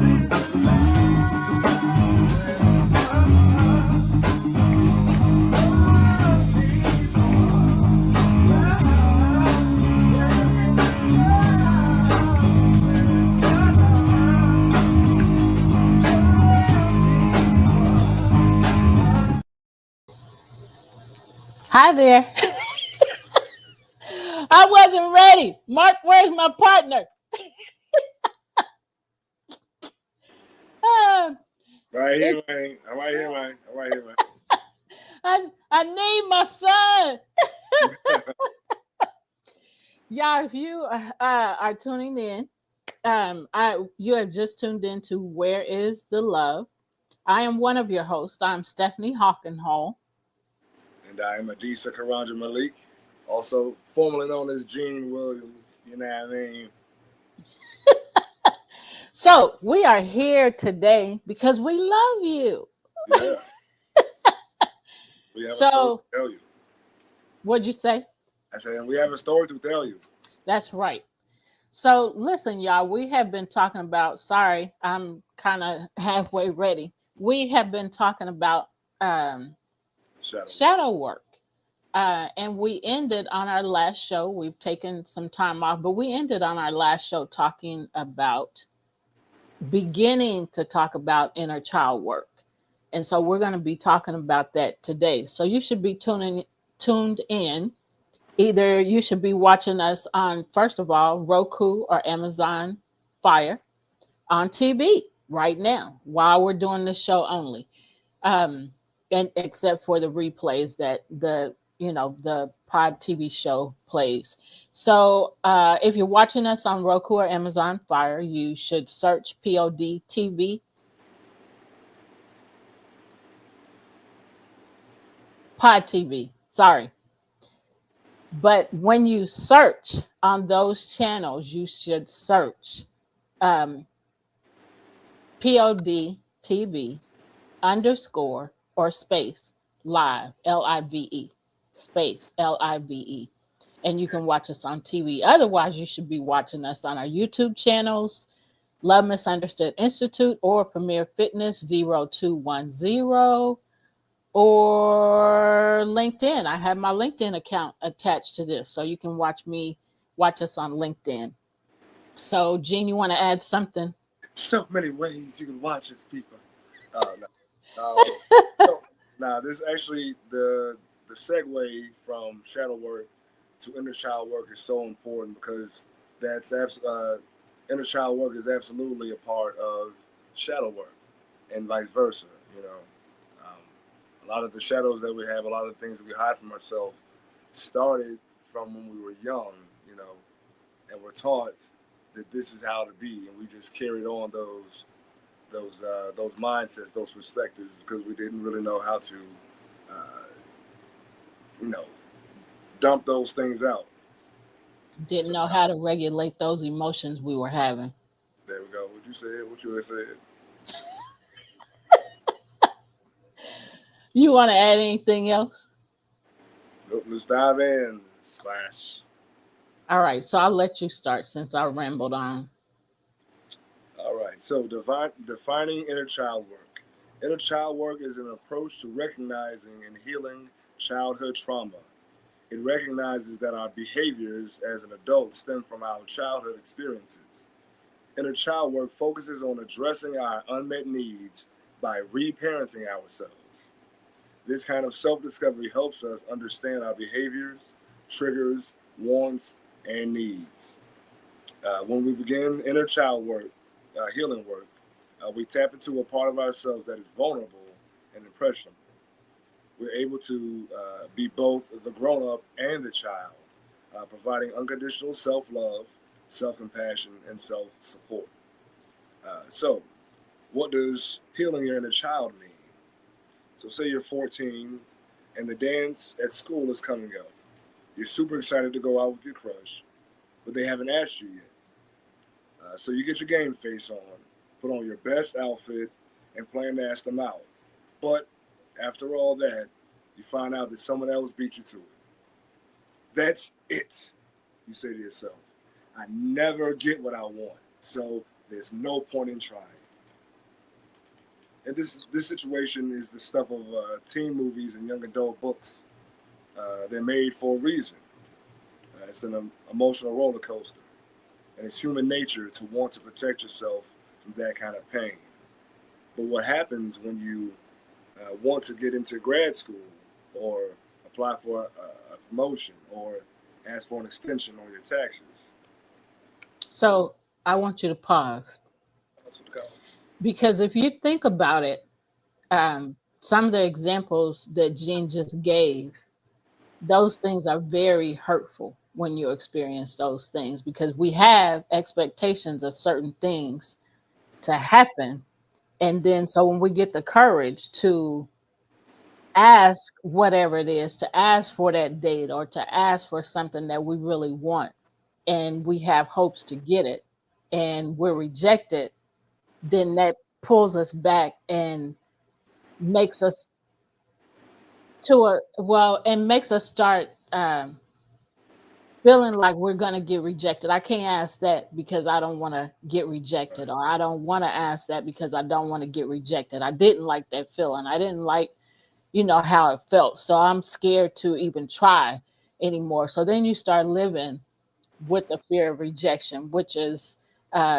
Hi there. I wasn't ready. Mark, where's my partner? Uh, Right here, it, man. I'm right here, man. I'm right here, I need my son. man. Y'all, if you are tuning in, you have just tuned into Where is the Love? I am one of your hosts. I'm Stephanie Hawkenhall. And I am Adisa Karanja Malik, also formerly known as Gene Williams. You know what I mean? So we are here today because we love you. Yeah, we have a story So to tell you. what'd you say? I said, we have a story to tell you. That's right. So listen, y'all, we have been talking about, sorry, I'm kind of halfway ready. We have been talking about um, Shadow work. shadow work. And we ended on our last show. We've taken some time off, but we ended on our last show talking about beginning to talk about inner child work. And so we're going to be talking about that today. So you should be tuned in. Either you should be watching us on, first of all, Roku or Amazon Fire on TV right now while we're doing this show only. Um, and except for the replays that the Pod TV show plays. So if you're watching us on Roku or Amazon Fire, you should search POD TV, Pod TV. Sorry. But when you search on those channels, you should search um, POD TV underscore or space live, LIVE, space LIVE. And you can watch us on TV. Otherwise, you should be watching us on our YouTube channels, Love Misunderstood Institute or Premier Fitness 0210 or LinkedIn. I have my LinkedIn account attached to this, so you can watch us on LinkedIn. So, Gene, you want to add something? So many ways you can watch it, people. No. Um, so, now, this actually, the segue from shadow work to inner child work is so important because inner child work is absolutely a part of shadow work and vice versa. You know, um, a lot of the shadows that we have, a lot of the things that we hide from ourselves, started from when we were young. You know, and we're taught that this is how to be, and we just carried on those mindsets, those perspectives, because we didn't really know how to, uh, you know, dump those things out. Didn't So know how to regulate those emotions we were having. there we go. What you said, what you had said. You want to add anything else? Nope, let's dive in. Slash. All right, so I'll let you start since I rambled on. All right. So defining inner child work. Inner child work is an approach to recognizing and healing childhood trauma. It recognizes that our behaviors as an adult stem from our childhood experiences. Inner child work focuses on addressing our unmet needs by reparenting ourselves. This kind of self discovery helps us understand our behaviors, triggers, wants, and needs. When we begin inner child work, healing work, we tap into a part of ourselves that is vulnerable and impressionable. We're able to be both the grown up and the child, providing unconditional self love, self compassion, and self support. So, what does healing your inner child mean? So, say you're 14 and the dance at school is coming up. You're super excited to go out with your crush, but they haven't asked you yet. So, you get your game face on, put on your best outfit, and plan to ask them out. But after all that, you find out that someone else beat you to it. That's it, you say to yourself. I never get what I want, so there's no point in trying. And this situation is the stuff of teen movies and young adult books. They're made for a reason. It's an emotional roller coaster, and it's human nature to want to protect yourself from that kind of pain. But what happens when you want to get into grad school or apply for a promotion or ask for an extension on your taxes? So I want you to pause That's what counts. because if you think about it, some of the examples that Jean just gave, those things are very hurtful when you experience those things because we have expectations of certain things to happen. And then, so when we get the courage to ask whatever it is, to ask for that date or to ask for something that we really want, and we have hopes to get it, and we're rejected, then that pulls us back and makes us and makes us start feeling like we're going to get rejected. I can't ask that because I don't want to get rejected, or I don't want to ask that because I don't want to get rejected. I didn't like that feeling. I didn't like, how it felt. So I'm scared to even try anymore. So then you start living with the fear of rejection, which is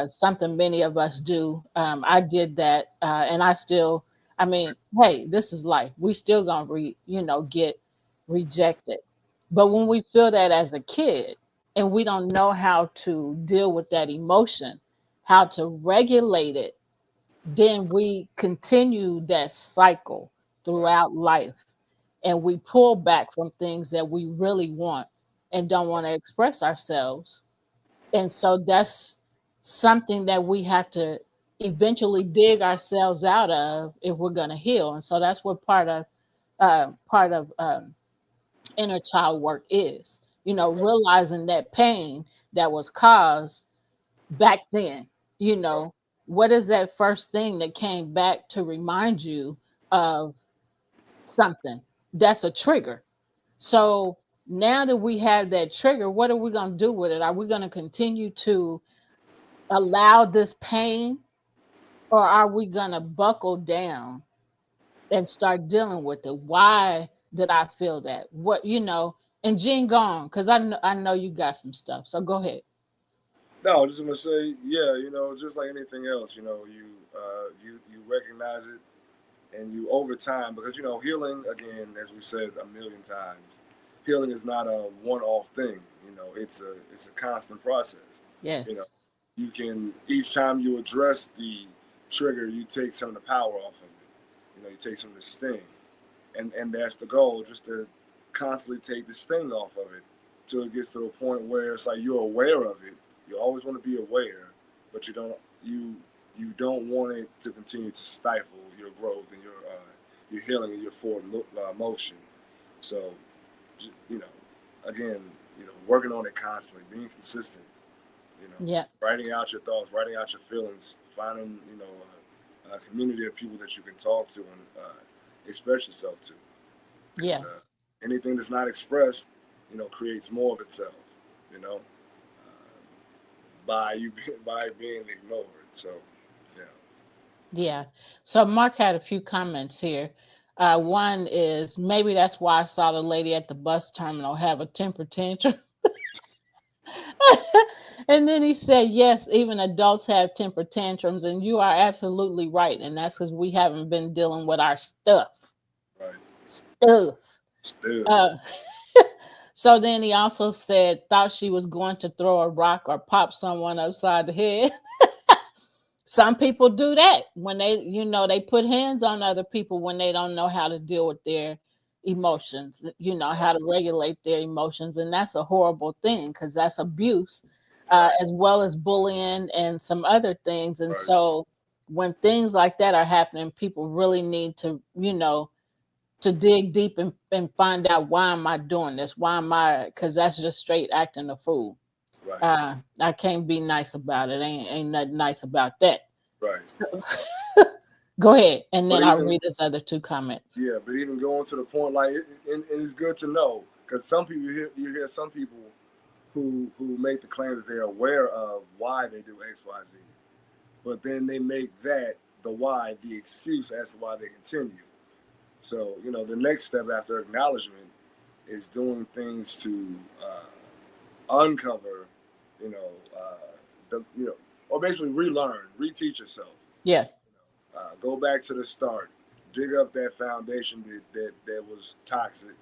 something many of us do. I did that, and I still. I mean, hey, this is life. We still gonna get rejected. But when we feel that as a kid, and we don't know how to deal with that emotion, how to regulate it, then we continue that cycle Right. throughout life, and we pull back from things that we really want and don't want to express ourselves. And so that's something that we have to eventually dig ourselves out of if we're going to heal. And so that's what part of inner child work is, realizing that pain that was caused back then. you Right. know what is that first thing that came back to remind you of something? That's a trigger. So now that we have that trigger, what are we going to do with it? Are we going to continue to allow this pain, or are we going to buckle down and start dealing with it? Why did I feel that? And Jean gone, because I know you got some stuff. So go ahead. No, just gonna say, yeah, just like anything else, you recognize it, and you over time, because healing, again, as we said a million times, healing is not a one-off thing. It's a constant process. You know, Yes. you can, each time you address the trigger, you take some of the power off of it. You take some of the sting, and that's the goal, just to constantly take the sting off of it till it gets to a point where it's like you're aware of it. You always want to be aware, but you don't want it to continue to stifle your growth and your healing and your forward motion. So, you know, again, working on it constantly, being consistent. Yeah. Writing out your thoughts, writing out your feelings, finding a community of people that you can talk to and express yourself to, because Yeah. anything that's not expressed, creates more of itself. You know, by you by being ignored. So, yeah. Yeah. So Mark had a few comments here. One is, maybe that's why I saw the lady at the bus terminal have a temper tantrum. And then he said, yes, even adults have temper tantrums, and you are absolutely right. And that's because we haven't been dealing with our stuff. Right. Stuff. Still. Uh, so then he also said, thought she was going to throw a rock or pop someone upside the head. Some people do that when they put hands on other people when they don't know how to deal with their emotions, how to regulate their emotions. And that's a horrible thing because that's abuse, Right. as well as bullying and some other things. And Right. so when things like that are happening, people really need to, to dig deep and find out, why am I doing this? Why am I? Because that's just straight acting a fool. Right. I can't be nice about it. Ain't nothing nice about that. Right. So, go ahead, and But then I'll even read his other two comments. yeah, but even going to the point, like, and it's good to know, because some people, you hear some people who make the claim that they're aware of why they do X, Y, Z, but then they make that the why, the excuse as to why they continue. So, the next step after acknowledgement is doing things to uncover, you know, or basically relearn, reteach yourself. Yeah. Go back to the start, dig up that foundation that was toxic,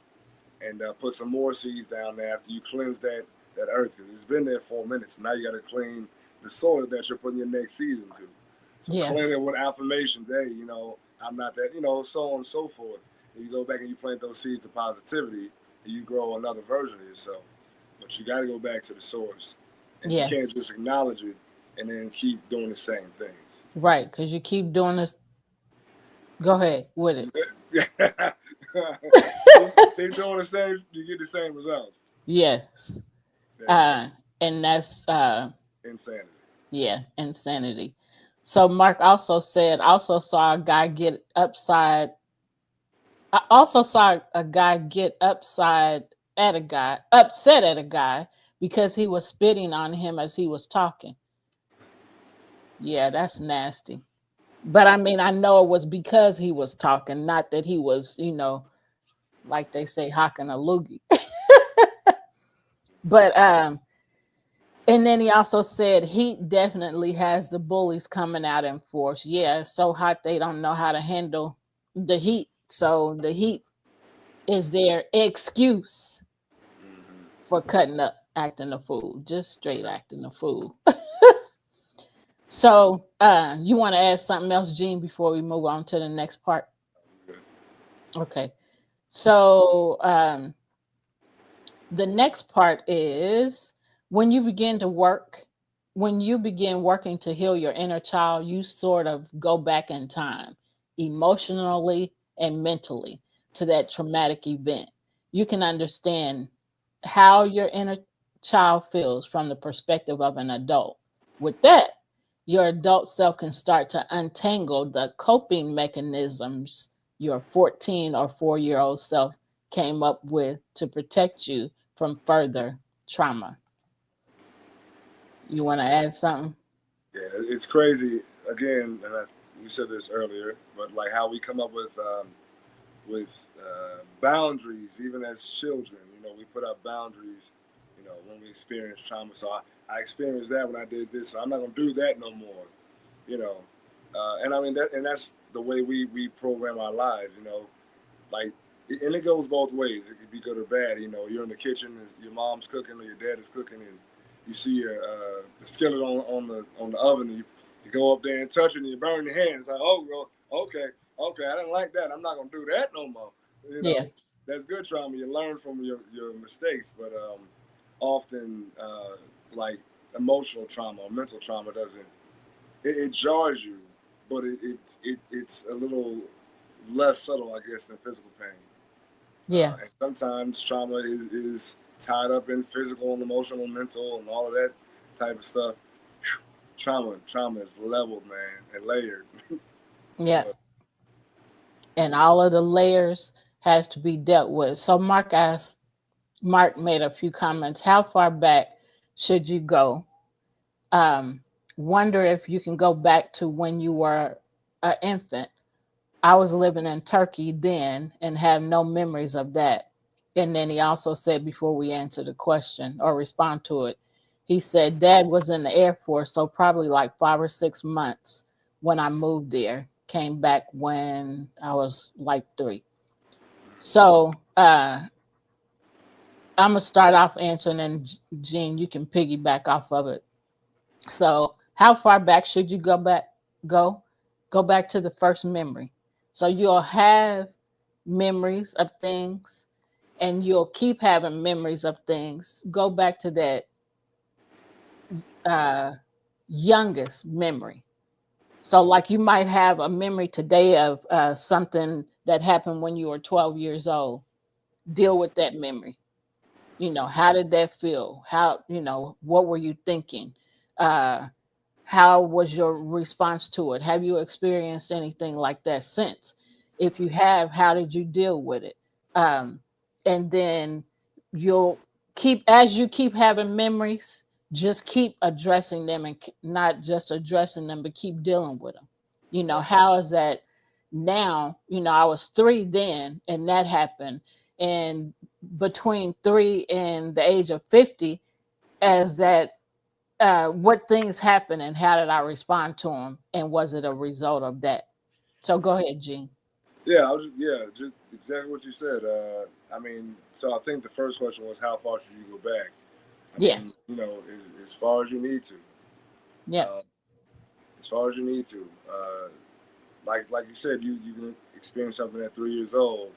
and put some more seeds down there after you cleanse that earth because it's been there 4 minutes. Now you got to clean the soil that you're putting your next seed into. So Yeah. clean it with affirmations. Hey, I'm not that. So on and so forth. And you go back and you plant those seeds of positivity, and you grow another version of yourself. But you got to go back to the source, and you Yeah. can't just acknowledge it and then keep doing the same things. Right. Because you keep doing this. Go ahead with it. They're doing the same. You get the same results. Yes. There you go. And that's Insanity. yeah, insanity. So Mark also said, also saw a guy get upside. I also saw a guy get upset at a guy because he was spitting on him as he was talking. Yeah, that's nasty. But I mean, I know it was because he was talking, not that he was, like they say, hocking a loogie. But and then he also said heat definitely has the bullies coming out in force. Yeah, it's so hot they don't know how to handle the heat. So the heat is their excuse Mm-hmm. for cutting up, acting a fool, just straight acting a fool. So you want to add something else, Gene, before we move on to the next part? Good. Okay. So the next part is when you begin to work, when you begin working to heal your inner child, you sort of go back in time, emotionally and mentally, to that traumatic event. You can understand how your inner child feels from the perspective of an adult. With that, your adult self can start to untangle the coping mechanisms your 14 or 4-year old self came up with to protect you from further trauma. You want to add something? Yeah, it's crazy. Again, we said this earlier, but like how we come up with boundaries, even as children. We put up boundaries. When we experience trauma. So I experienced that when I did this. So I'm not gonna do that no more. You know, and I mean that's the way we program our lives. Like, and it goes both ways. It could be good or bad. You're in the kitchen, and your mom's cooking or your dad is cooking, and you see the skillet on the oven, and you go up there and touch it, and you burn your hand. It's like, oh, well, okay, I didn't like that. I'm not gonna do that no more. You Yeah, know, that's good trauma. You learn from your mistakes, but often like emotional trauma or mental trauma doesn't. It jars you, but it's a little less subtle, I guess, than physical pain. yeah, And sometimes trauma is tied up in physical and emotional, and mental, and all of that type of stuff. Trauma is leveled, man, and layered. yeah. But And all of the layers has to be dealt with. So Mark made a few comments. How far back should you go? Um, Wonder if you can go back to when you were an infant. I was living in Turkey then and have no memories of that. And then he also said, before we answer the question or respond to it, he said, Dad was in the Air Force, so probably like 5 or 6 months when I moved there. Came back when I was like 3. So I'm going to start off answering, and Gene, you can piggyback off of it. So, how far back should you Go, go back to the first memory. So you'll have memories of things, and you'll keep having memories of things. Go back to that uh, youngest memory. So, like you might have a memory today of something that happened when you were 12 years old. Deal with that memory. How did that feel? What were you thinking? Uh, How was your response to it? Have you experienced anything like that since? If you have, how did you deal with it? Um, and then you'll as you keep having memories, just keep addressing them, and not just addressing them, but keep dealing with them. Right. How is that now? I was 3 then, and that happened. And between 3 and the age of 50, as that, what things happened and how did I respond to them? And was it a result of that? So go ahead, Gene. Yeah, just exactly what you said. I mean, so I think the first question was how far should you go back? I Yeah. mean, as far as you need to. Yeah. Uh, as far as you need to. Like you said, you can experience something at 3 years old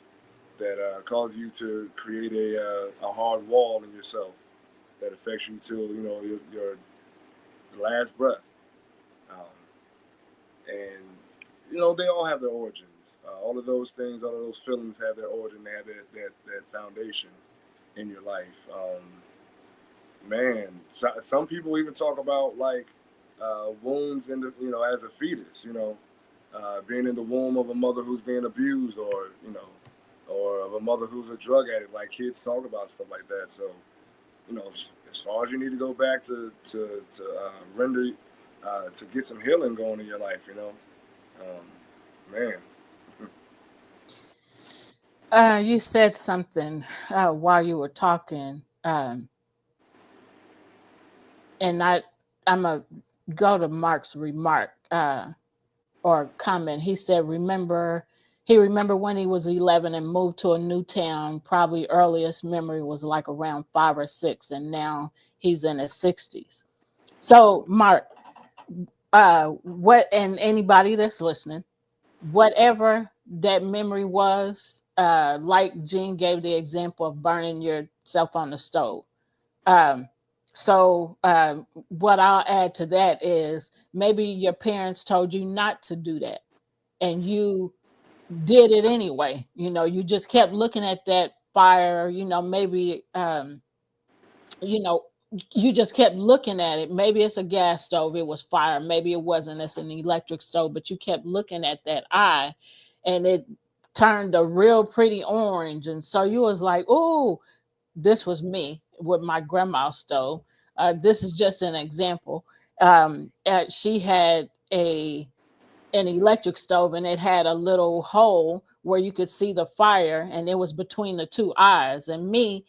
that causes you to create a hard wall in yourself that affects you till your last breath. Um, and they all have their origins. All of those things, all of those feelings have their origin. They have that foundation in your life. Man, some people even talk about like wounds in the as a fetus. Being in the womb of a mother who's being abused, or of a mother who's a drug addict. Like kids talk about stuff like that. So as far as you need to go back to render to get some healing going in your life. Man. You said something while you were talking, and I'm a go to Mark's remark, or comment. He said, he remember when he was 11 and moved to a new town. Probably earliest memory was like around 5 or 6, and now he's in his 60s. So, Mark, what, and anybody that's listening, whatever that memory was, like Gene gave the example of burning yourself on the stove. Um, so, what I'll add to that is maybe your parents told you not to do that, and you did it anyway. You just kept looking at that fire. Maybe, you know, you just kept looking at it. Maybe it's a gas stove, it was fire. Maybe it wasn't, it's an electric stove, but you kept looking at that eye, and it turned a real pretty orange. And so you was like, oh, this was me with my grandma's stove. This is just an example. She had an electric stove, and it had a little hole where you could see the fire, and it was between the two eyes. And me,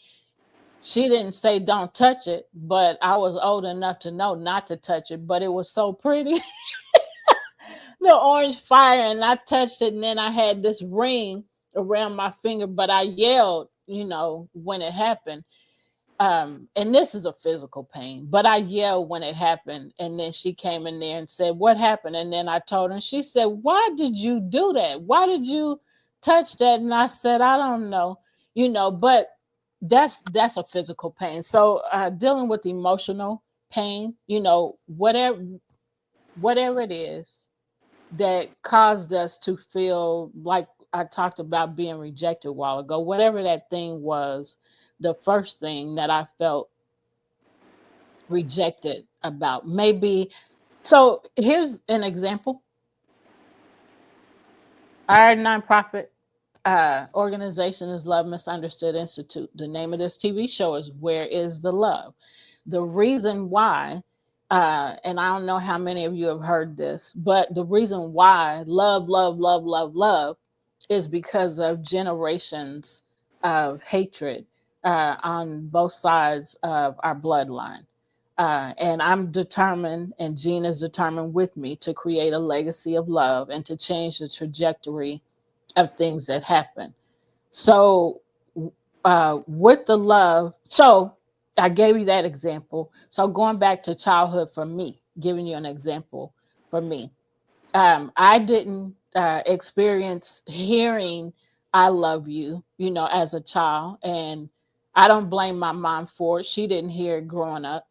she didn't say don't touch it, but I was old enough to know not to touch it. But it was so pretty, the orange fire, and I touched it, and then I had this ring around my finger. But I yelled, when it happened. And this is a physical pain, but I yelled when it happened. And then she came in there and said, what happened? And then I told her, and she said, why did you do that? Why did you touch that? And I said, I don't know, but that's a physical pain. So, dealing with emotional pain, whatever it is that caused us to feel like I talked about being rejected a while ago, whatever that thing was, the first thing that I felt rejected about. Maybe, so here's an example. Our nonprofit organization is Love Misunderstood Institute. The name of this TV show is Where is the Love? The reason why, and I don't know how many of you have heard this, but the reason why love, love, love, love, love is because of generations of hatred on both sides of our bloodline. And I'm determined, and Gene is determined with me, to create a legacy of love and to change the trajectory of things that happen. So, with the love, so I gave you that example. So, going back to childhood for me, giving you an example for me, I didn't experience hearing "I love you," as a child, and I don't blame my mom for it. She didn't hear it growing up,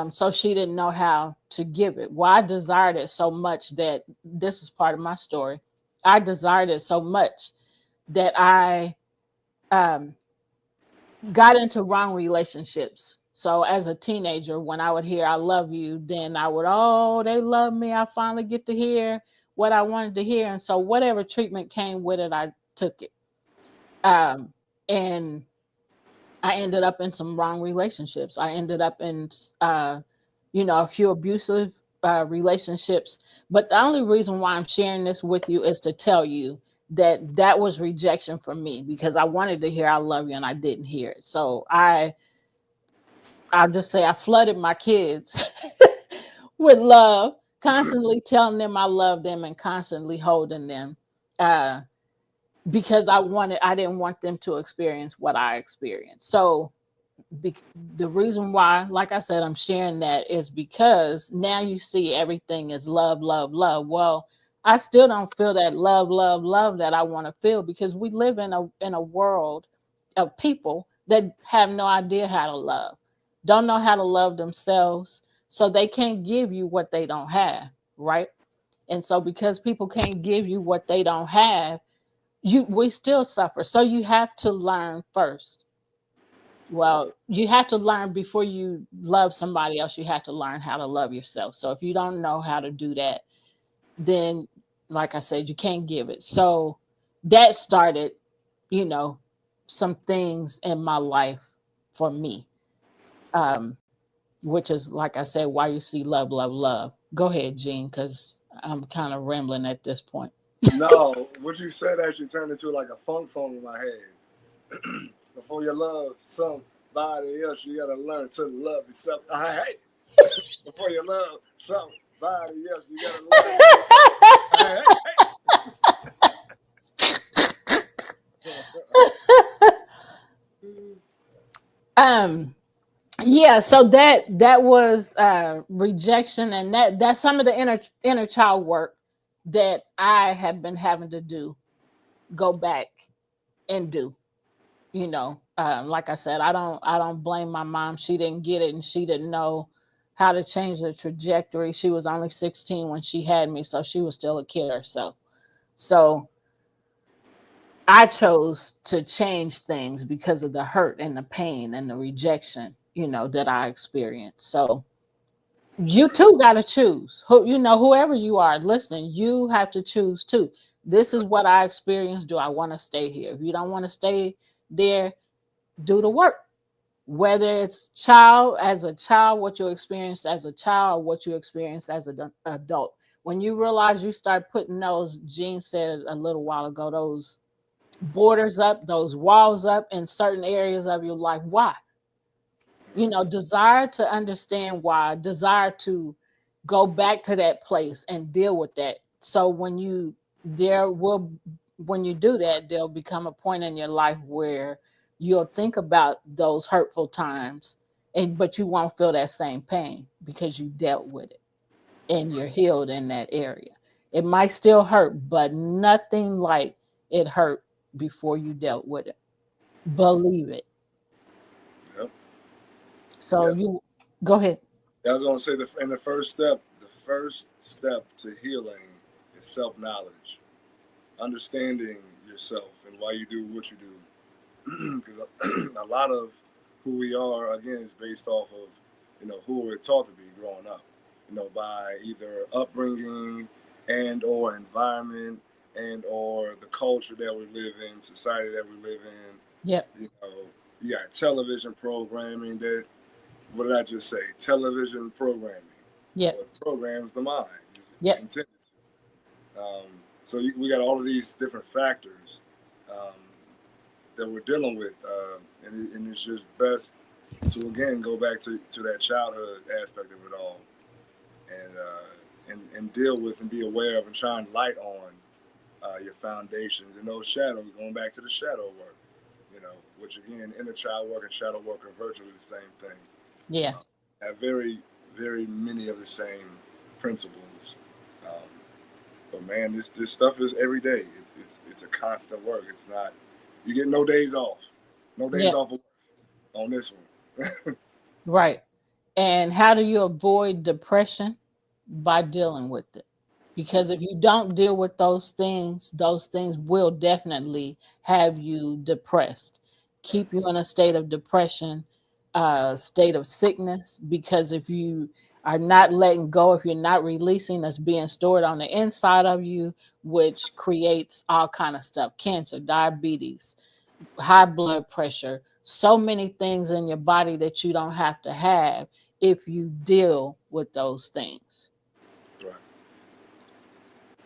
so she didn't know how to give it. Well, I desired it so much that this is part of my story. I desired it so much that I um, got into wrong relationships. So as a teenager, when I would hear "I love you," then I would, oh, they love me. I finally get to hear what I wanted to hear, and so whatever treatment came with it, I took it. Um, and I ended up in some wrong relationships. I ended up in, a few abusive. relationships. But the only reason why I'm sharing this with you is to tell you that that was rejection for me, because I wanted to hear I love you and I didn't hear it. So I'll just say I flooded my kids with love, constantly telling them I love them and constantly holding them. Uh, because I didn't want them to experience what I experienced. So be- the reason why, like I said, I'm sharing that is because now you see everything is love, love, love. Well, I still don't feel that love, love, love that I want to feel, because we live in a world of people that have no idea how to love, don't know how to love themselves, so they can't give you what they don't have, right? And so because people can't give you what they don't have, you we still suffer. So you have to learn first. Well, you have to learn before you love somebody else. You have to learn how to love yourself. So if you don't know how to do that, then, like I said, you can't give it. So that started, you know, some things in my life for me, um, which is, like I said, why you see love, love, love. Go ahead, Gene, because I'm kind of rambling at this point. No, what you said actually turned into like a funk song in my head. Before you love somebody else, you gotta learn to love yourself. Hey, before you love somebody else, you gotta learn to love. Hey. um, yeah, so that was rejection, and that's some of the inner child work that I have been having to do, go back and do. Like I said, I don't blame my mom. She didn't get it, and she didn't know how to change the trajectory. She was only 16 when she had me, so she was still a kid herself. So I chose to change things because of the hurt and the pain and the rejection, that I experienced. So you too got to choose. Whoever you are listening, you have to choose too. This is what I experienced. Do I want to stay here? If you don't want to stay there, do the work. Whether it's what you experienced as a child, or what you experienced as an adult. When you realize you start putting those, Gene said a little while ago, those borders up, those walls up in certain areas of your life. Why? Desire to understand why, desire to go back to that place and deal with that. So there will, when you do that, there'll become a point in your life where you'll think about those hurtful times, but you won't feel that same pain because you dealt with it and you're healed in that area. It might still hurt, but nothing like it hurt before you dealt with it. Believe it. Yep. So Yep. you go ahead. I was gonna say the first step to healing is self knowledge, understanding yourself and why you do what you do. Because a lot of who we are again is based off of who we're taught to be growing up, by either upbringing and or environment and or the culture that we live in, society that we live Yep. in. You got television programming that, what did I just say? Television programming. So Yep. it programs the mind. It's Yep. intended to. We got all of these different factors um, that we're dealing with, and it's just best to again go back to that childhood aspect of it all, and deal with and be aware of and shine light on your foundations and those shadows. Going back to the shadow work, which again, inner child work and shadow work are virtually the same thing. Yeah. Have very, very many of the same principles. Um, but man, this stuff is every day. It's a constant work. It's not, you get no days off, no days Yep. off on this one. Right. And how do you avoid depression? By dealing with it. Because if you don't deal with those things will definitely have you depressed, keep you in a state of depression, state of sickness. Because if you are not letting go, if you're not releasing, that's being stored on the inside of you, which creates all kind of stuff: cancer, diabetes, high blood pressure, so many things in your body that you don't have to have if you deal with those things.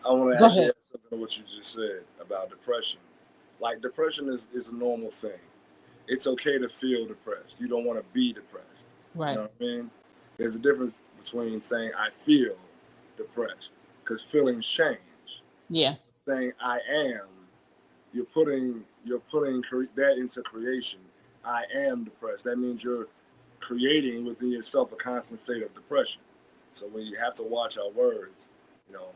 I want to Go actually ahead. add something to what you just said about depression. Like depression is a normal thing. It's okay to feel depressed. You don't want to be depressed. You Right. know what I mean? There's a difference between saying I feel depressed because feelings change. Yeah. Saying I am, you're putting that into creation. I am depressed. That means you're creating within yourself a constant state of depression. So when you have to watch our words, you know,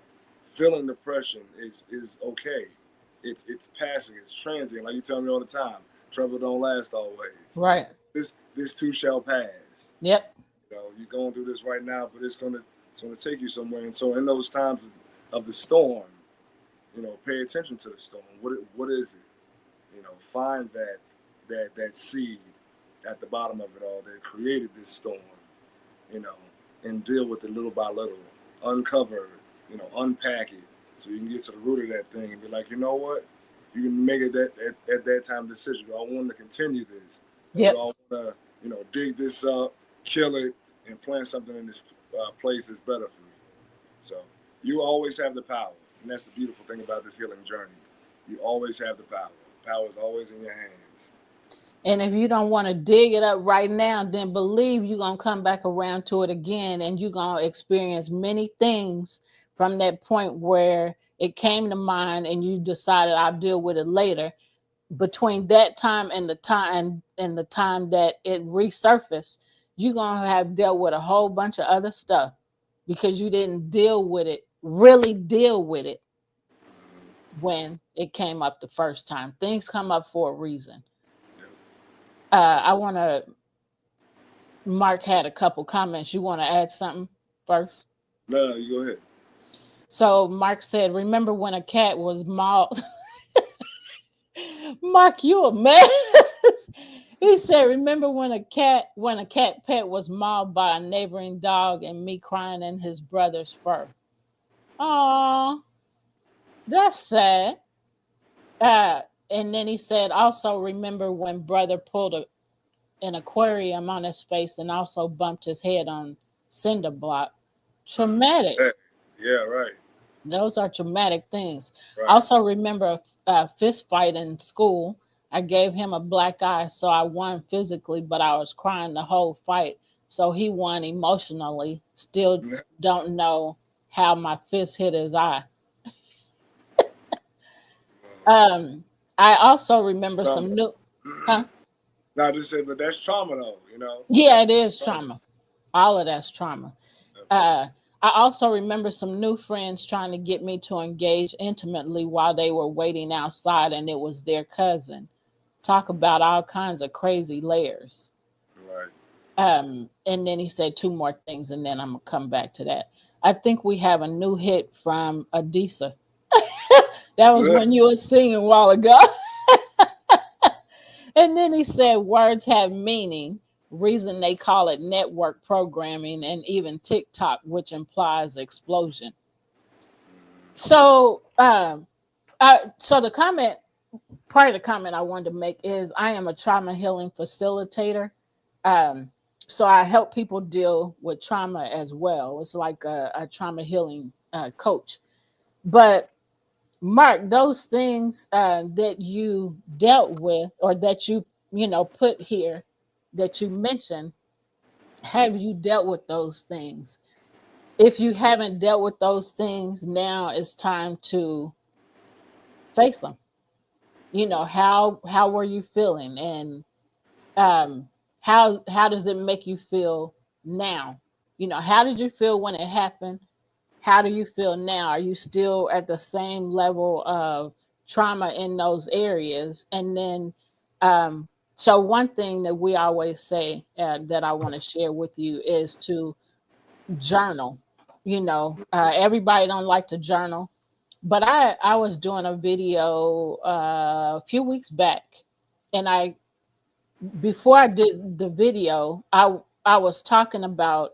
feeling depression is okay. It's passing. It's transient. Like you tell me all the time, trouble don't last always. Right. This too shall pass. Yep. You know, you're going through this right now, but it's gonna take you somewhere. And so in those times of the storm, pay attention to the storm. What is it? Find that seed at the bottom of it all that created this storm. You know, and deal with it little by little. Uncover, unpack it, so you can get to the root of that thing and be like, you know what? You can make it at that time decision. Do I want to continue this, or do Yep. I want to, dig this up, kill it, and plant something in this place that's better for me? So you always have the power, and that's the beautiful thing about this healing journey. You always have the power. Power is always in your hands. And if you don't want to dig it up right now, then believe you're going to come back around to it again and you're going to experience many things from that point where it came to mind and you decided I'll deal with it later. Between that time and the time that it resurfaced, you're going to have dealt with a whole bunch of other stuff because you didn't really deal with it when it came up the first time. Things come up for a reason. I want to Mark had a couple comments. You want to add something first? No, you go ahead. So Mark said, "Remember when a cat was mauled?" Mark, you a mess. He said, "Remember when a cat pet was mauled by a neighboring dog and me crying in his brother's fur?" Oh, that's sad. And then he said, "Also remember when brother pulled an aquarium on his face and also bumped his head on cinder block. Traumatic. Hey, yeah, right, Those are traumatic things. right. Also, remember a fist fight in school. I gave him a black eye, so I won physically, but I was crying the whole fight. So he won emotionally. Still don't know how my fist hit his eye. Um, I also remember Trauma. some new, huh? Not just say, but that's trauma though. Yeah, That's it is trauma. trauma. All of that's trauma. Uh, I also remember some new friends trying to get me to engage intimately while they were waiting outside, and it was their cousin. Talk about all kinds of crazy layers. Right. And then he said two more things, and then I'm gonna come back to that. I think we have a new hit from Adisa. That was when you were singing a while ago. And then he said words have meaning, reason they call it network programming, and even TikTok, which implies explosion. So, so the comment, part of the comment I wanted to make is I am a trauma healing facilitator. Um, so I help people deal with trauma as well. It's like a trauma healing coach. But Mark, those things that you dealt with or that you put here that you mentioned, have you dealt with those things? If you haven't dealt with those things, now it's time to face them. How were you feeling, and um how does it make you feel now? How did you feel when it happened? How do you feel now? Are you still at the same level of trauma in those areas? And then, so one thing that we always say that I want to share with you is to journal. Everybody don't like to journal, but I was doing a video a few weeks back, and I before I did the video, I was talking about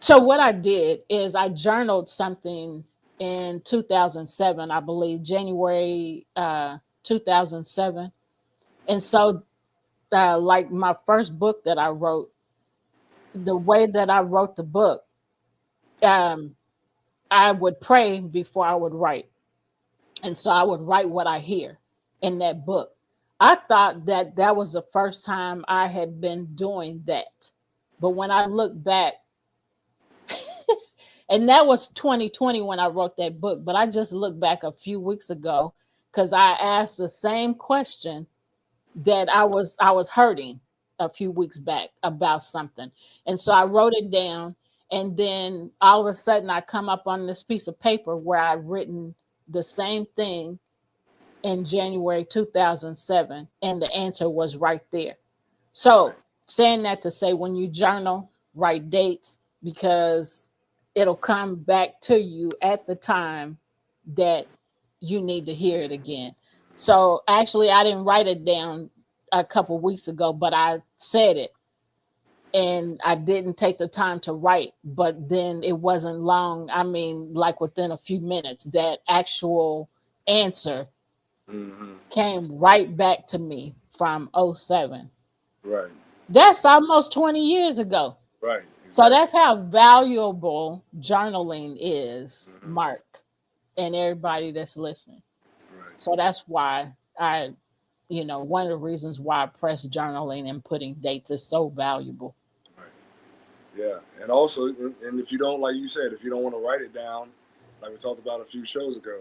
so what I did is I journaled something in 2007, I believe, January 2007. And so, like my first book that I wrote, the way that I wrote the book, um, I would pray before I would write. And so I would write what I hear in that book. I thought that that was the first time I had been doing that. But when I look back, and that was 2020 when I wrote that book, but I just looked back a few weeks ago because I asked the same question that I was hurting a few weeks back about something. And so I wrote it down, and then all of a sudden I come up on this piece of paper where I'd written the same thing in January 2007, and the answer was right there. Right. So, saying that to say, when you journal, write dates because it'll come back to you at the time that you need to hear it again. So, actually, I didn't write it down a couple weeks ago, but I said it and I didn't take the time to write. But then it wasn't long. I mean, like within a few minutes, that actual answer Mm-hmm. came right back to me from '07. Right. That's almost 20 years ago. Right. So Exactly. that's how valuable journaling is, Mm-hmm. Mark, and everybody that's listening. Right. So that's why one of the reasons why I press journaling and putting dates is so valuable. Right. Yeah. And also, and if you don't, like you said, if you don't want to write it down, like we talked about a few shows ago,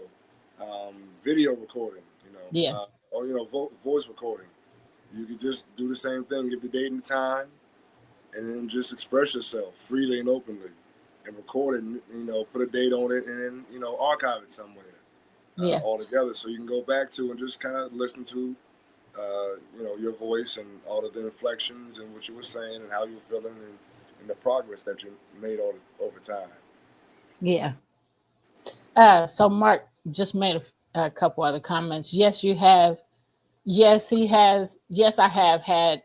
video recording, Yeah, or voice recording. You could just do the same thing, give the date and time, and then just express yourself freely and openly, and record it. And, put a date on it, and then archive it somewhere yeah, all together, so you can go back to and just kind of listen to your voice and all of the inflections and what you were saying and how you were feeling and the progress that you made over time. yeah. So Mark just made a couple other comments. Yes, you have. Yes, he has. Yes, I have had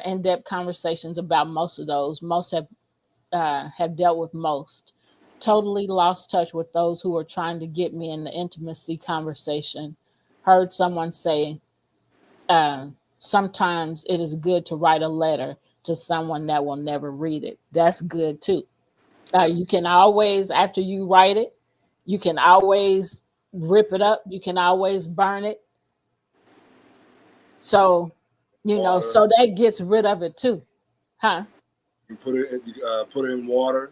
in-depth conversations about most of those. Most have dealt with most. Totally lost touch with those who were trying to get me in the intimacy conversation. Heard someone say, sometimes it is good to write a letter to someone that will never read it. That's good too. Yeah. You can always, after you write it, you can always rip it up. You can always burn it. So, Water. so that gets rid of it too. Huh? You put it in water.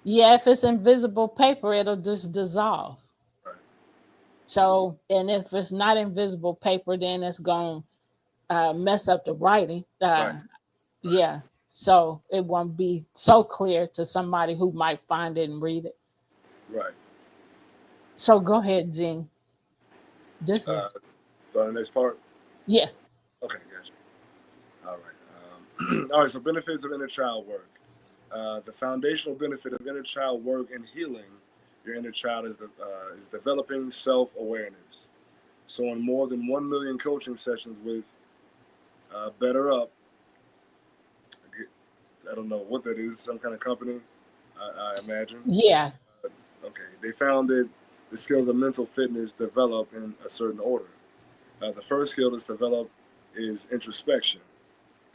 Yeah, if it's invisible paper, it'll just dissolve. Right. So, and if it's not invisible paper, then it's going to mess up the writing. Right. Right. Yeah. So it won't be so clear to somebody who might find it and read it. Right. So go ahead, Jean. This Uh, is, so the next part. yeah. Okay, gotcha. All right. All right. So benefits of inner child work. The foundational benefit of inner child work and healing your inner child is developing self awareness. So, in more than 1 million coaching sessions with Better Up, I don't know what that is, some kind of company, I imagine. Yeah. Okay, they found that the skills of mental fitness develop in a certain order. The first skill that's developed is introspection,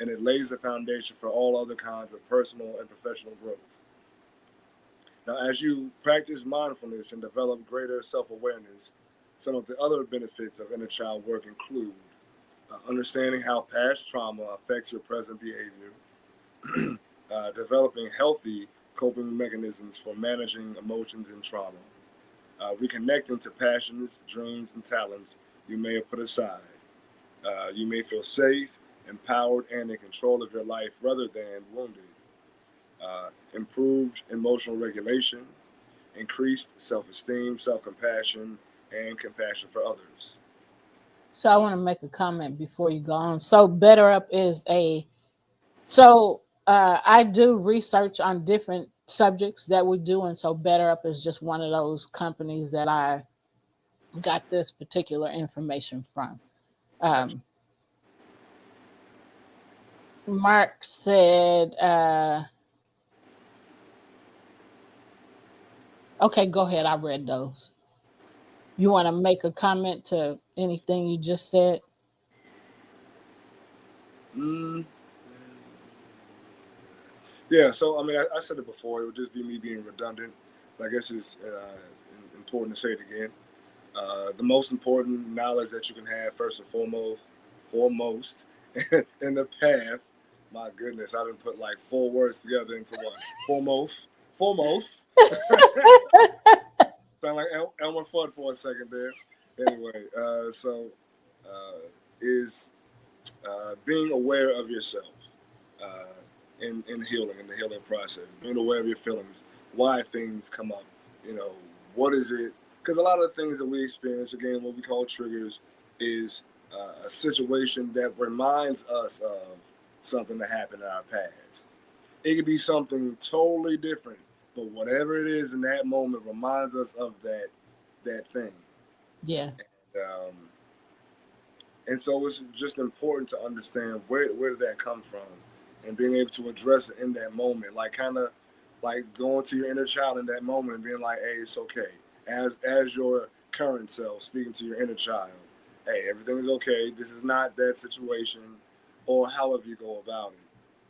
and it lays the foundation for all other kinds of personal and professional growth. Now, as you practice mindfulness and develop greater self awareness, some of the other benefits of inner child work include understanding how past trauma affects your present behavior, developing healthy coping mechanisms for managing emotions and trauma, reconnecting to passions, dreams, and talents you may have put aside. You may feel safe, empowered, and in control of your life rather than wounded. Improved emotional regulation, increased self esteem, self compassion, and compassion for others. So I want to make a comment before you go on. So Better Up is so I do research on different subjects that we do, and so Better Up is just one of those companies that I got this particular information from. Gotcha. Um, Mark said, okay, go ahead. I read those. You want to make a comment to anything you just said? Mm, yeah, so I mean, I said it before. It would just be me being redundant, I guess it's important to say it again. The most important knowledge that you can have, first and foremost, in the path. My goodness, I didn't put like four words together into one. Foremost. Sound like Elmer Fudd for a second there. Anyway, uh, is being aware of yourself uh, in healing, in the healing process, being aware of your feelings, why things come up, you know, what is it? Because a lot of the things that we experience, again, what we call triggers, is a situation that reminds us of something that happened in our past. It could be something totally different, but whatever it is in that moment reminds us of that thing. Yeah. Um, and so it's just important to understand where did that come from, and being able to address it in that moment, like kind of like going to your inner child in that moment and being like, hey, it's okay. As your current self speaking to your inner child, hey, everything's okay. This is not that situation, or however you go about it.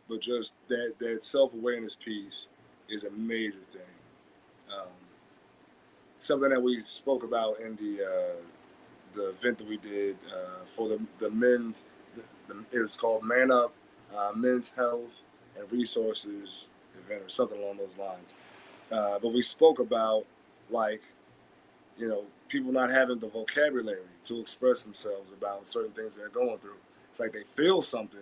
But just that self awareness piece is a major thing. Um, Something that we spoke about in the event that we did for the men's. It was called Man Up Men's Health and Resources event or something along those lines. But we spoke about like people not having the vocabulary to express themselves about certain things they're going through. It's like they feel something,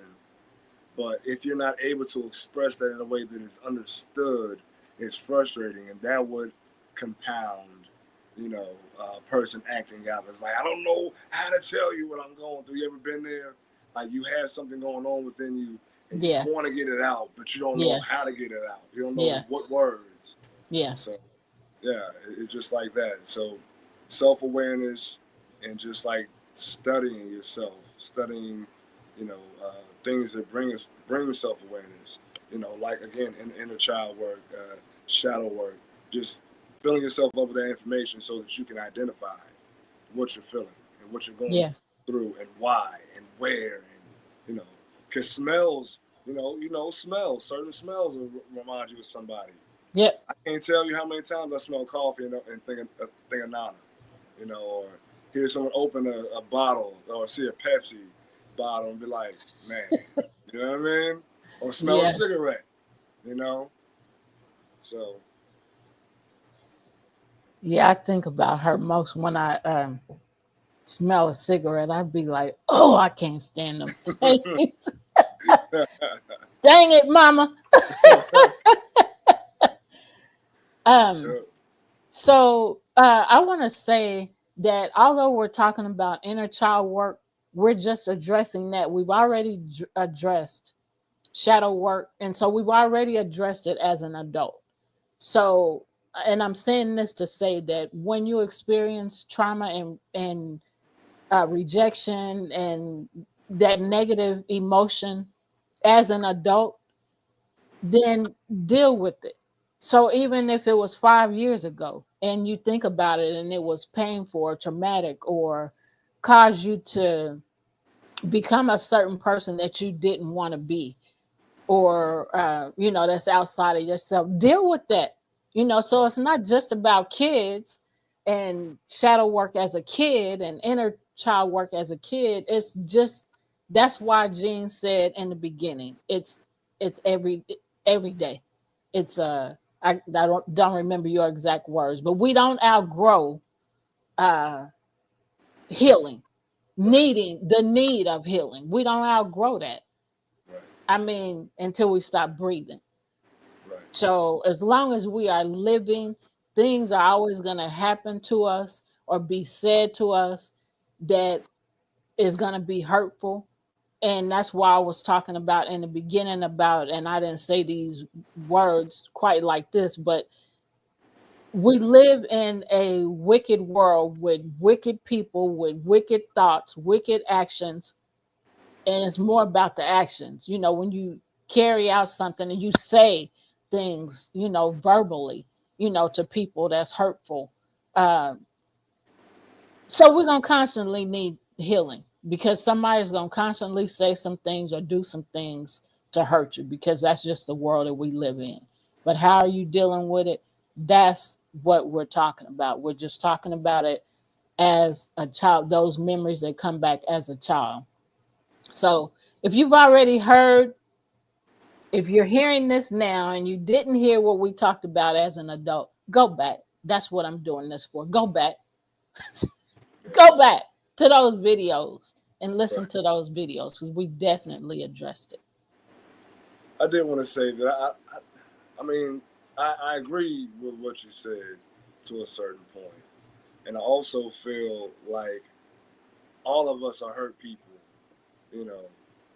but if you're not able to express that in a way that is understood, it's frustrating, and that would compound, a person acting out. It's like, I don't know how to tell you what I'm going through. You ever been there? Like you have something going on within you, and you Yeah. want to get it out, but you don't know Yeah. how to get it out. You don't know Yeah. what words. Yeah. So, yeah, it's just like that. So, self awareness and just like studying yourself, studying, things that bring self awareness. Like again, inner child work, shadow work, just filling yourself up with that information so that you can identify what you're feeling and what you're going Yeah. through and why and where and because smells, smells. Certain smells will remind you of somebody. Yep. I can't tell you how many times I smell coffee and think of Nana, or hear someone open a bottle or see a Pepsi bottle and be like, man, you know what I mean? Or smell a Yeah. cigarette, you know? So, Yeah. I think about her most when I smell a cigarette. I'd be like, oh, I can't stand them things. Dang it, mama. Um, I want to say that although we're talking about inner child work, we're just addressing that. We've already addressed shadow work, and so we've already addressed it as an adult. So, and I'm saying this to say that when you experience trauma and rejection and that negative emotion as an adult, then deal with it. So even if it was 5 years ago and you think about it and it was painful or traumatic or caused you to become a certain person that you didn't want to be, or that's outside of yourself, deal with that. So it's not just about kids and shadow work as a kid and inner child work as a kid. It's just that's why Jean said in the beginning, it's every day. It's I don't remember your exact words, but we don't outgrow uh healing, right, needing the need of healing. We don't outgrow that. right, I mean, until we stop breathing. right, So as long as we are living, things are always going to happen to us or be said to us that is going to be hurtful. And that's why I was talking about in the beginning about, and I didn't say these words quite like this, but we live in a wicked world with wicked people, with wicked thoughts, wicked actions, and it's more about the actions. When you carry out something and you say things, verbally, to people that's hurtful. Um, so we're gonna constantly need healing because somebody's gonna constantly say some things or do some things to hurt you because that's just the world that we live in. But how are you dealing with it? what we're talking about. We're just talking about it as a child, those memories that come back as a child. So if you've already heard, if you're hearing this now and you didn't hear what we talked about as an adult, go back. That's what I'm doing this for. Go back. Go back to those videos and listen Right. to those videos because we definitely addressed it. I did want to say that I mean, I agree with what you said to a certain point, and I also feel like all of us are hurt people, you know,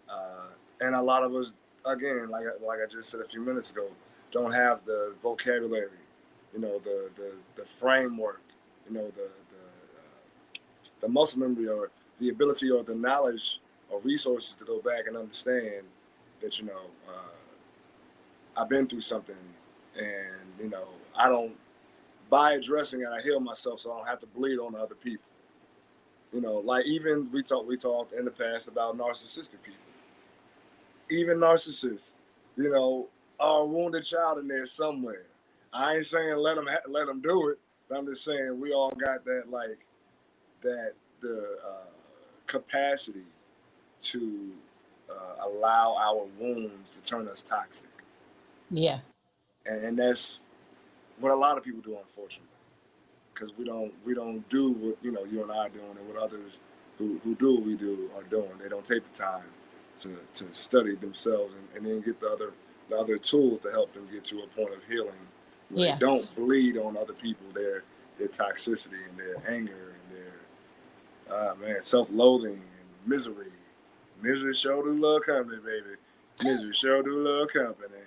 uh, and a lot of us, again, like I just said a few minutes ago, don't have the vocabulary, the framework, the muscle memory or the ability or the knowledge or resources to go back and understand that I've been through something, and I don't, by addressing it, I heal myself so I don't have to bleed on other people. Like even we talked in the past about narcissistic people. Even narcissists, you know, are a wounded child in there somewhere. I ain't saying let them do it, but I'm just saying we all got that, like that the capacity to allow our wounds to turn us toxic, Yeah. and that's what a lot of people do, unfortunately, because we don't do what you and I are doing, and what others who do what we do are doing. They don't take the time to study themselves, and then get the other tools to help them get to a point of healing where they Yeah. don't bleed on other people, their toxicity and their anger and their self-loathing and misery. Misery sure do love company, baby. Misery sure do love company.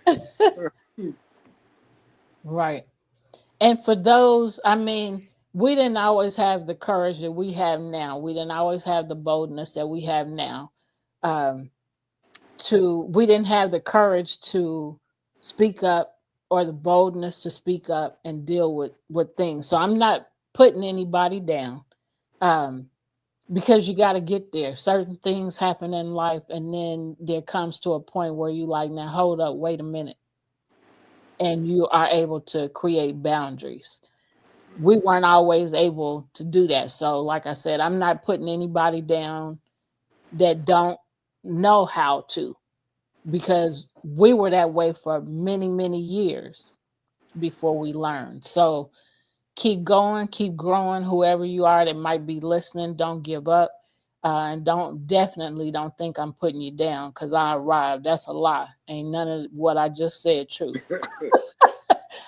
Right. And for those, I mean, we didn't always have the courage that we have now. We didn't always have the boldness that we have now. Um, we didn't have the courage to speak up or the boldness to speak up and deal with things. So I'm not putting anybody down. Um, because you got to get there. Certain things happen in life, and then there comes to a point where you like, now hold up, wait a minute, and you are able to create boundaries. We weren't always able to do that. So, like I said, I'm not putting anybody down that don't know how to, because we were that way for many, many years before we learned. So, keep going, keep growing. Whoever you are that might be listening, don't give up. And definitely don't think I'm putting you down because I arrived. That's a lie. Ain't none of what I just said true.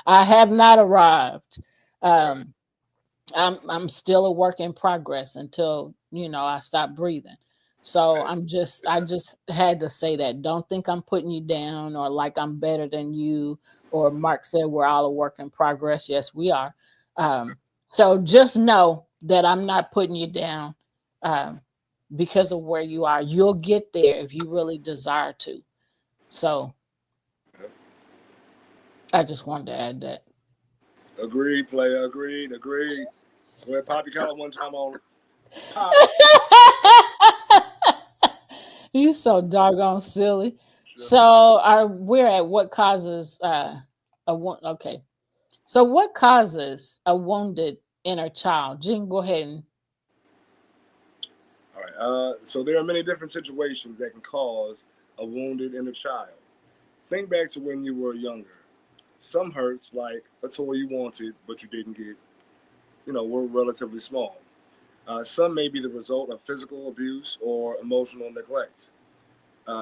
I have not arrived. Right. Um, I'm still a work in progress until I stop breathing. So I just had to say that. Don't think I'm putting you down or like I'm better than you. Or Mark said we're all a work in progress. Yes, we are. Um, so just know that I'm not putting you down um, because of where you are. You'll get there if you really desire to. So Yep. I just wanted to add that. Agreed, player. Agreed. Agreed. Go ahead, pop your collar one time on pop. You so doggone silly. Sure. So are we're at what causes okay. So what causes a wounded inner child? Jean, go ahead and All right. So there are many different situations that can cause a wounded inner child. Think back to when you were younger. Some hurts, like a toy you wanted but you didn't get, were relatively small. Some may be the result of physical abuse or emotional neglect.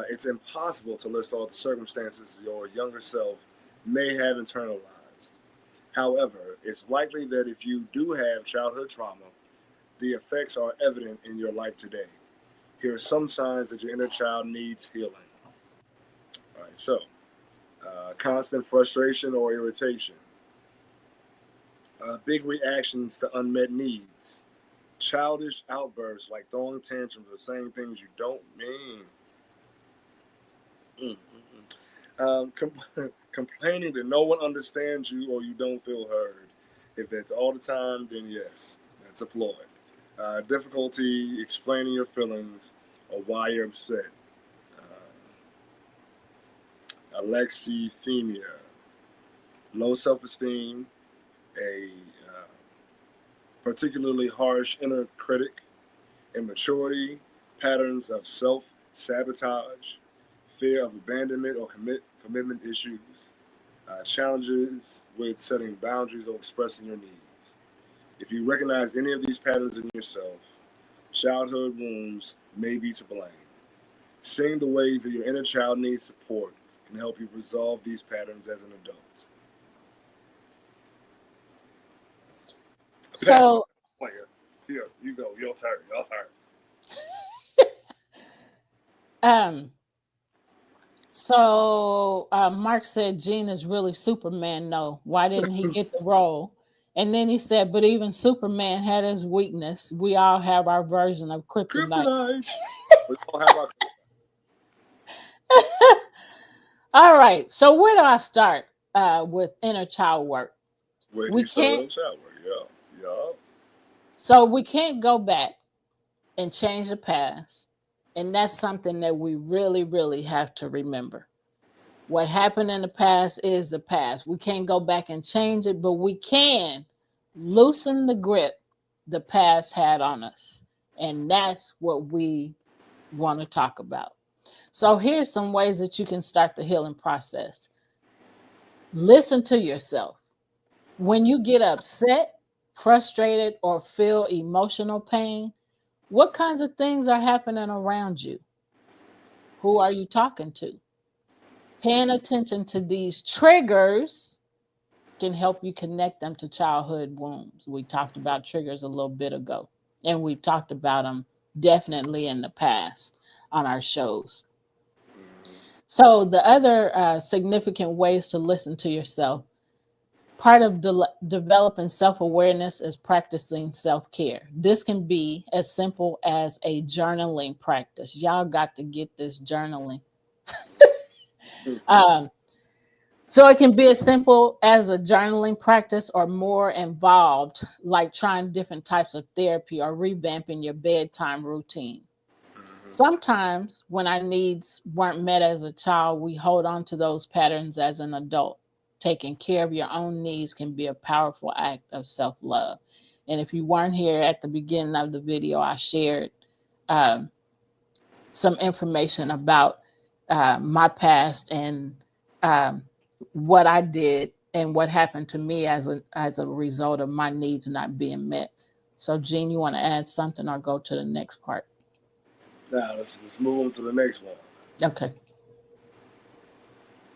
It's impossible to list all the circumstances your younger self may have internalized. However, it's likely that if you do have childhood trauma, the effects are evident in your life today. Here are some signs that your inner child needs healing. All right, so constant frustration or irritation, big reactions to unmet needs, childish outbursts like throwing tantrums or saying things you don't mean, complaining that no one understands you or you don't feel heard. If that's all the time, then yes, that's a ploy. Difficulty explaining your feelings or why you're upset. Alexithymia, low self esteem, a particularly harsh inner critic, immaturity, patterns of self sabotage, fear of abandonment or commitment issues, challenges with setting boundaries or expressing your needs. If you recognize any of these patterns in yourself, childhood wounds may be to blame. Seeing the ways that your inner child needs support can help you resolve these patterns as an adult. Pass So, my player. Here, you go. Your turn. Your turn. um, Mark said Gene is really Superman. No, why didn't he get the role? And then he said, but even Superman had his weakness. We all have our version of kryptonite. Kryptonite. We all have our. All right. So where do I start with inner child work? Where do We you start can't. in the shower? Yeah. Yeah. So we can't go back and change the past, and that's something that we really, really have to remember. What happened in the past is the past. We can't go back and change it, but we can loosen the grip the past had on us. And that's what we want to talk about. So, here's some ways that you can start the healing process. Listen to yourself. When you get upset, frustrated, or feel emotional pain, what kinds of things are happening around you? Who are you talking to? Paying attention to these triggers can help you connect them to childhood wounds. We talked about triggers a little bit ago, and we talked about them definitely in the past on our shows. Mm-hmm. So, the other significant ways to listen to yourself, part of developing self awareness is practicing self care. This can be as simple as a journaling practice. Y'all got to get this journaling. Um, So it can be as simple as a journaling practice or more involved, like trying different types of therapy or revamping your bedtime routine. Mm-hmm. Sometimes when our needs weren't met as a child, we hold on to those patterns as an adult. Taking care of your own needs can be a powerful act of self love. And if you weren't here at the beginning of the video, I shared um, some information about my past and um, what I did and what happened to me as a result of my needs not being met. So, Gene, you want to add something or go to the next part? Now let's move on to the next one. Okay.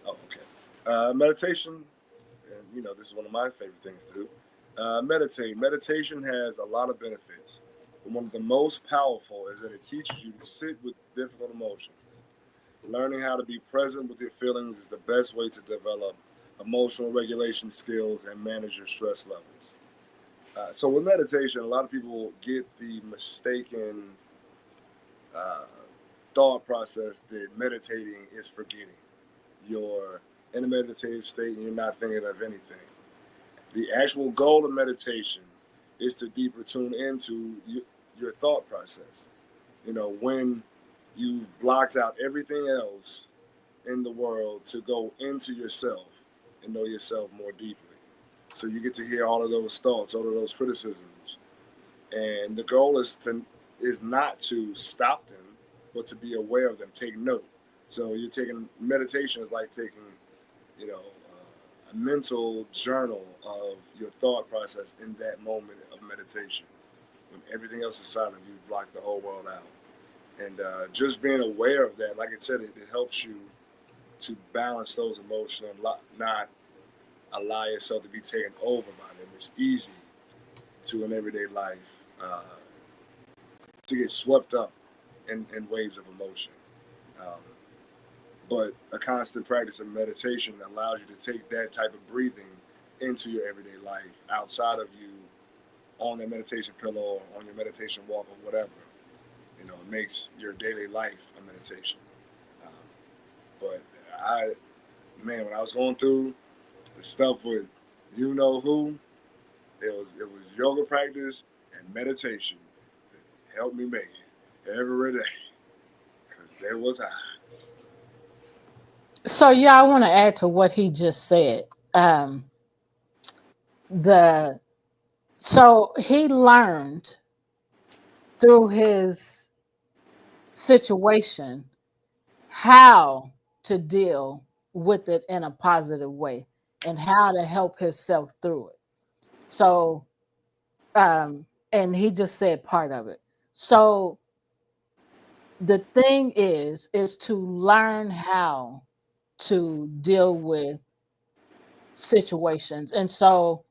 Oh, okay. Meditation, and this is one of my favorite things to do. Meditate. Meditation has a lot of benefits, but one of the most powerful is that it teaches you to sit with difficult emotions. Learning how to be present with your feelings is the best way to develop emotional regulation skills and manage your stress levels. So with meditation, a lot of people get the mistaken uh, thought process that meditating is forgetting. You're in a meditative state and you're not thinking of anything. The actual goal of meditation is to deeper tune into your thought process. When you've blocked out everything else in the world to go into yourself and know yourself more deeply. So you get to hear all of those thoughts, all of those criticisms, and the goal is not to stop them, but to be aware of them, take note. So you're taking meditation is like taking, a mental journal of your thought process in that moment of meditation. When everything else is silent, you block the whole world out. And just being aware of that, like I said, it helps you to balance those emotions and not allow yourself to be taken over by them. It's easy to, in everyday life, uh, to get swept up in waves of emotion. Um, but a constant practice of meditation allows you to take that type of breathing into your everyday life outside of you on that meditation pillow or on your meditation walk or whatever. It makes your daily life a meditation. Um, but when I was going through the stuff with who, it was yoga practice and meditation that helped me make it every day. Because there was times. So, yeah, I want to add to what he just said. Um, the so he learned through his situation how to deal with it in a positive way and how to help himself through it. So, and he just said part of it. So the thing is to learn how to deal with situations. And so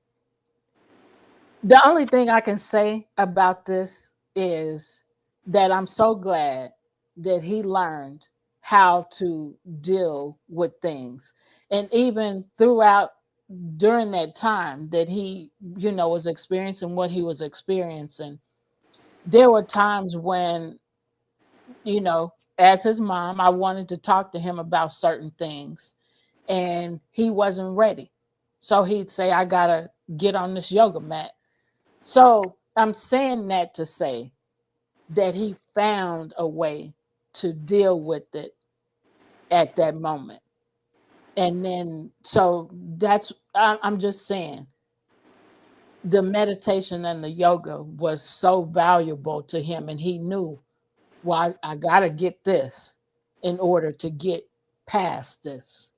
the only thing I can say about this is that I'm so glad that he learned how to deal with things. And even throughout during that time that he, was experiencing what he was experiencing, there were times when, as his mom, I wanted to talk to him about certain things and he wasn't ready. So he'd say, I gotta get on this yoga mat. So I'm saying that to say that he found a way to deal with it at that moment. And then, so I'm just saying the meditation and the yoga was so valuable to him. And he knew, well, I got to get this in order to get past this.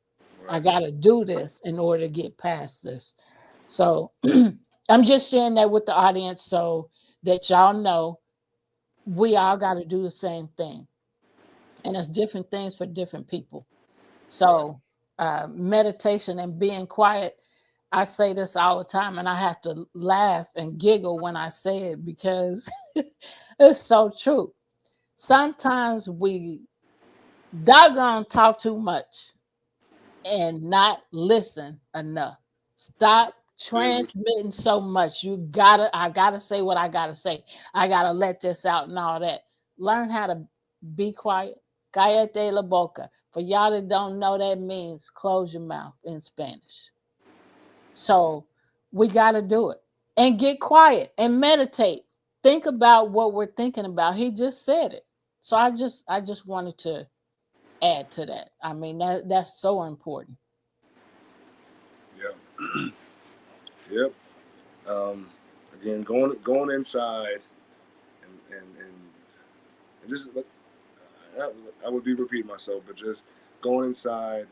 I Right. got to do this in order to get past this. So I'm just sharing that with the audience so that y'all know we all got to do the same thing. And it's different things for different people. Right. So, meditation and being quiet, I say this all the time, and I have to laugh and giggle when I say it because it's so true. Sometimes we doggone talk too much and not listen enough. Stop Agree with transmitting so much. I gotta say what I gotta say. I gotta let this out and all that. Learn how to be quiet. Cállate la boca. For y'all that don't know, that means close your mouth in Spanish. So we gotta do it and get quiet and meditate. Think about what we're thinking about. He just said it. So I just wanted to add to that. I mean that's so important. you. Yep. Yep. Um, Again, going inside and just I would be repeating myself, but just going inside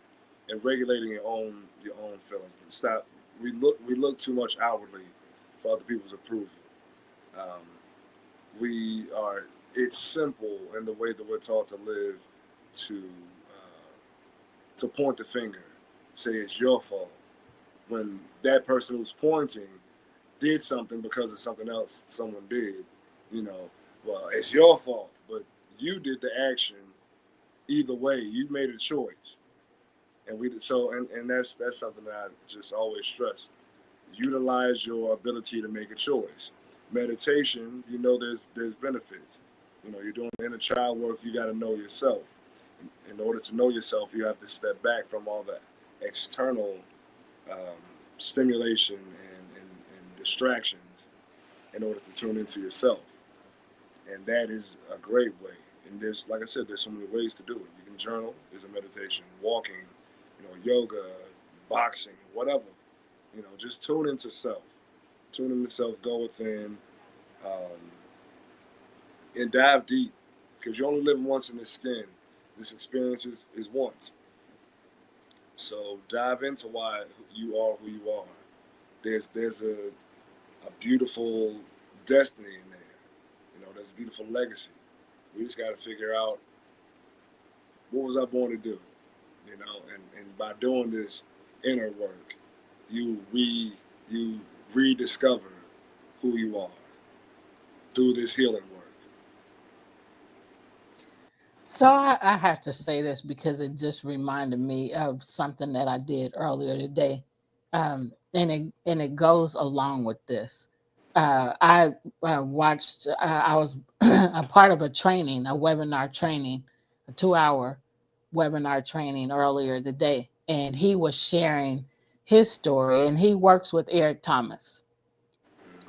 and regulating your own feelings. Stop. We look too much outwardly for other people's approval. Um, we are. It's simple in the way that we're taught to live to point the finger, say it's your fault when that person who's pointing did something because of something else someone did. You know, well, it's your fault, but you did the action. Either way, you made a choice, and and that's something that I just always stress. Utilize your ability to make a choice. Meditation, there's benefits. You're doing inner child work. You got to know yourself. In order to know yourself, you have to step back from all the external um, stimulation and distractions in order to tune into yourself. And that is a great way. And like I said, there's so many ways to do it. You can journal, there's a meditation, walking, yoga, boxing, whatever. Just tune into self. Tune into self, go within, um, and dive deep. Because you only live once in this skin. This experience is once. So dive into why you are who you are. There's a beautiful destiny in there. There's a beautiful legacy. We just got to figure out what was I born to do. And by doing this inner work, you you rediscover who you are through this healing work. So I have to say this because it just reminded me of something that I did earlier today, and it goes along with this. I watched. I was a part of a training, a webinar training, a 2 hour webinar training earlier today, and he was sharing his story, and he works with Eric Thomas,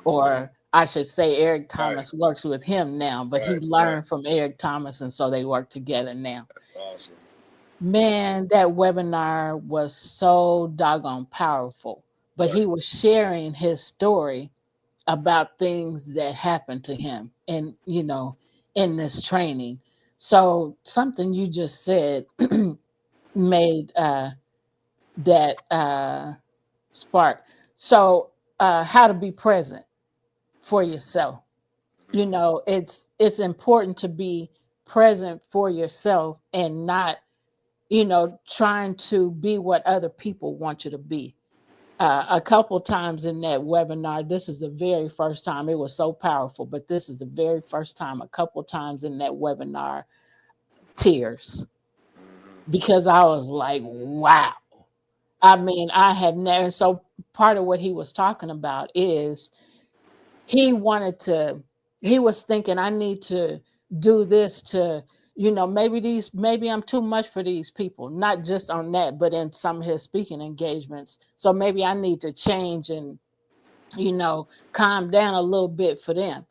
or I should say Eric Right, Thomas works with him now, but he right, right. learned from Eric Thomas and so they work together now. That's awesome. Man, that webinar was so doggone powerful but Right. he was sharing his story about things that happened to him and in this training. So something you just said made that spark. So how to be present for yourself. It's important to be present for yourself and not trying to be what other people want you to be. A couple times in that webinar, this is the very first time. It was so powerful, but this is the very first time, a couple times in that webinar, tears, because I was like, wow. I mean, I have never. So part of what he was talking about is he wanted to, he was thinking, I need to do this to, maybe I'm too much for these people, not just on that, but in some of his speaking engagements. So maybe I need to change and, calm down a little bit for them.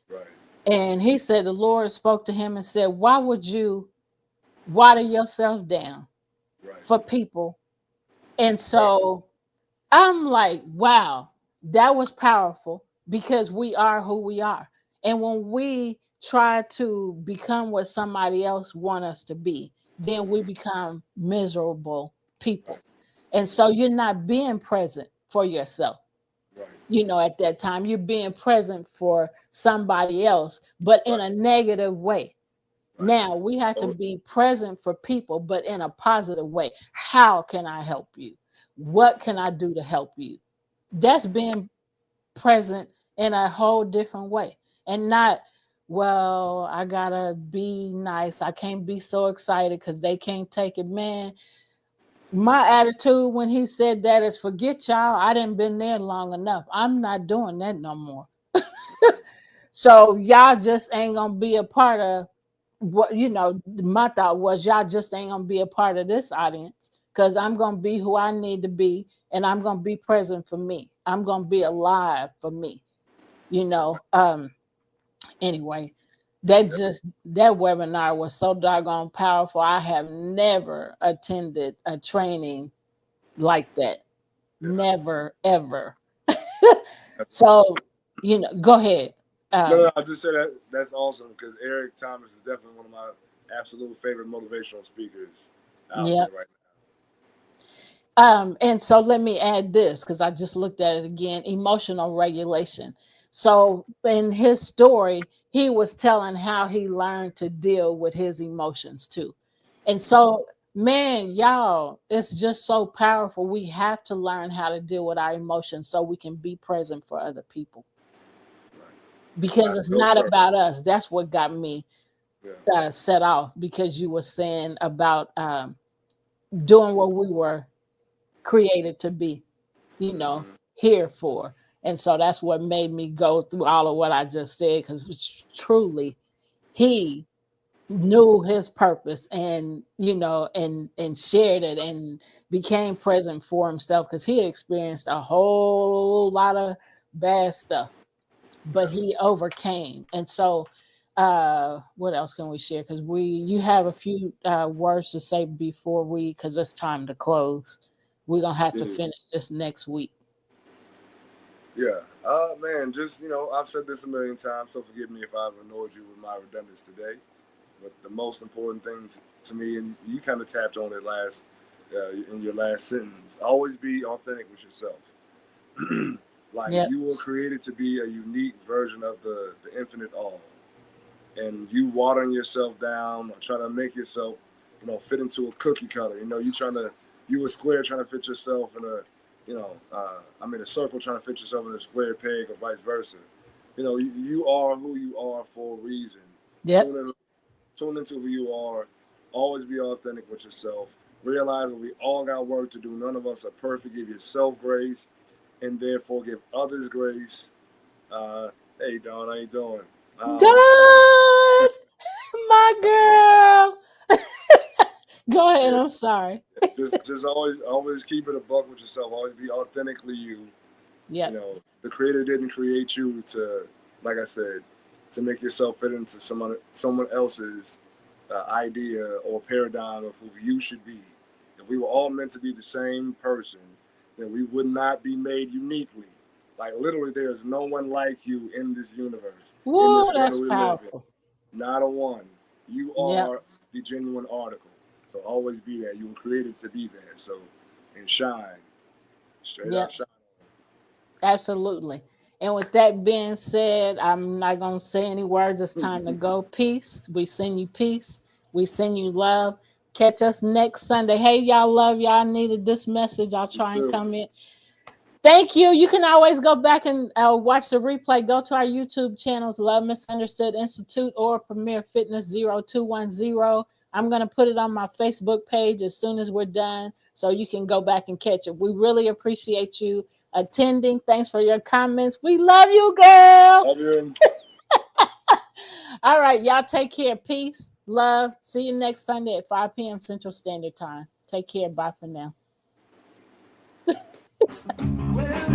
Right. And he said the Lord spoke to him and said, why would you water yourself down Right. for people? And Right. so I'm like, wow, that was powerful because we are who we are. And when we try to become what somebody else want us to be, then we become miserable people. And so you're not being present for yourself. Right. At that time, you're being present for somebody else, but in Right. a negative way. Right. Now we have to Oh, be present for people, but in a positive way. How can I help you? What can I do to help you? That's being present in a whole different way and not, well, I gotta be nice. I can't be so excited because they can't take it. Man, my attitude when he said that is forget y'all. I didn't been there long enough. I'm not doing that no more. So y'all just ain't gonna be a part of what my thought was y'all just ain't gonna be a part of this audience because I'm gonna be who I need to be and I'm gonna be present for me. I'm gonna be alive for me. you know um anyway, that webinar was so doggone powerful. I have never attended a training like that, yeah. never ever. That's awesome. So go ahead. No, um no, I just said that that's awesome because Eric Thomas is definitely one of my absolute favorite motivational speakers out yeah. there right And so let me add this because I just looked at it again, emotional regulation. So in his story, he was telling how he learned to deal with his emotions too. And so, man, y'all, it's just so powerful. We have to learn how to deal with our emotions so we can be present for other people now. Right. because That's it's no not sir. about us. That's what got me Yeah. set off because you were saying about doing what we were created to be, you know, Mm-hmm. here for. And so that's what made me go through all of what I just said because truly he knew his purpose and and shared it and became present for himself because he experienced a whole lot of bad stuff, Yeah. but he overcame. And so what else can we share because you have a few words to say before we because it's time to close. We're gonna have to Yeah. finish this next week. Yeah. Man, just I've said this a million times, so forgive me if I've annoyed you with my redundancy today. But the most important thing to me, and you kind of tapped on it last in your last sentence, always be authentic with yourself. Like Yep. you were created to be a unique version of the infinite all, and you watering yourself down or trying to make yourself, fit into a cookie cutter. You a square trying to fit yourself in a, a circle trying to fit yourself in a square peg or vice versa. You are who you are for a reason. Yep. Tune in, tune into who you are. Always be authentic with yourself. Realize that we all got work to do. None of us are perfect. Give yourself grace, and therefore give others grace. Hey, Don, how you doing? Um, Done, my girl. Go ahead. yeah, I'm sorry. just always keep it a buck with yourself. Always be authentically you. Yep. The creator didn't create you to, like I said, to make yourself fit into someone else's idea or paradigm of who you should be. If we were all meant to be the same person, that we would not be made uniquely. Like literally, there's no one like you in this universe, in Woo, this world that's that we live in. powerful. Not a one. You Yep, are the genuine article. So always be that. You were created to be there. So and shine, straight up yep, shine. absolutely. And with that being said, I'm not going to say any words. It's time to go. Peace. We send you peace. We send you love. Catch us next Sunday. Hey, y'all love y'all needed this message. I'll You try and do. come in. Thank you. You can always go back and watch the replay. Go to our YouTube channels, Love Misunderstood Institute or Premier Fitness 0210. I'm going to put it on my Facebook page as soon as we're done so you can go back and catch it. We really appreciate you attending. Thanks for your comments. We love you, girl. Love you. All right, y'all take care. Peace, love. See you next Sunday at 5 p.m. Central Standard Time. Take care. Bye for now. Well,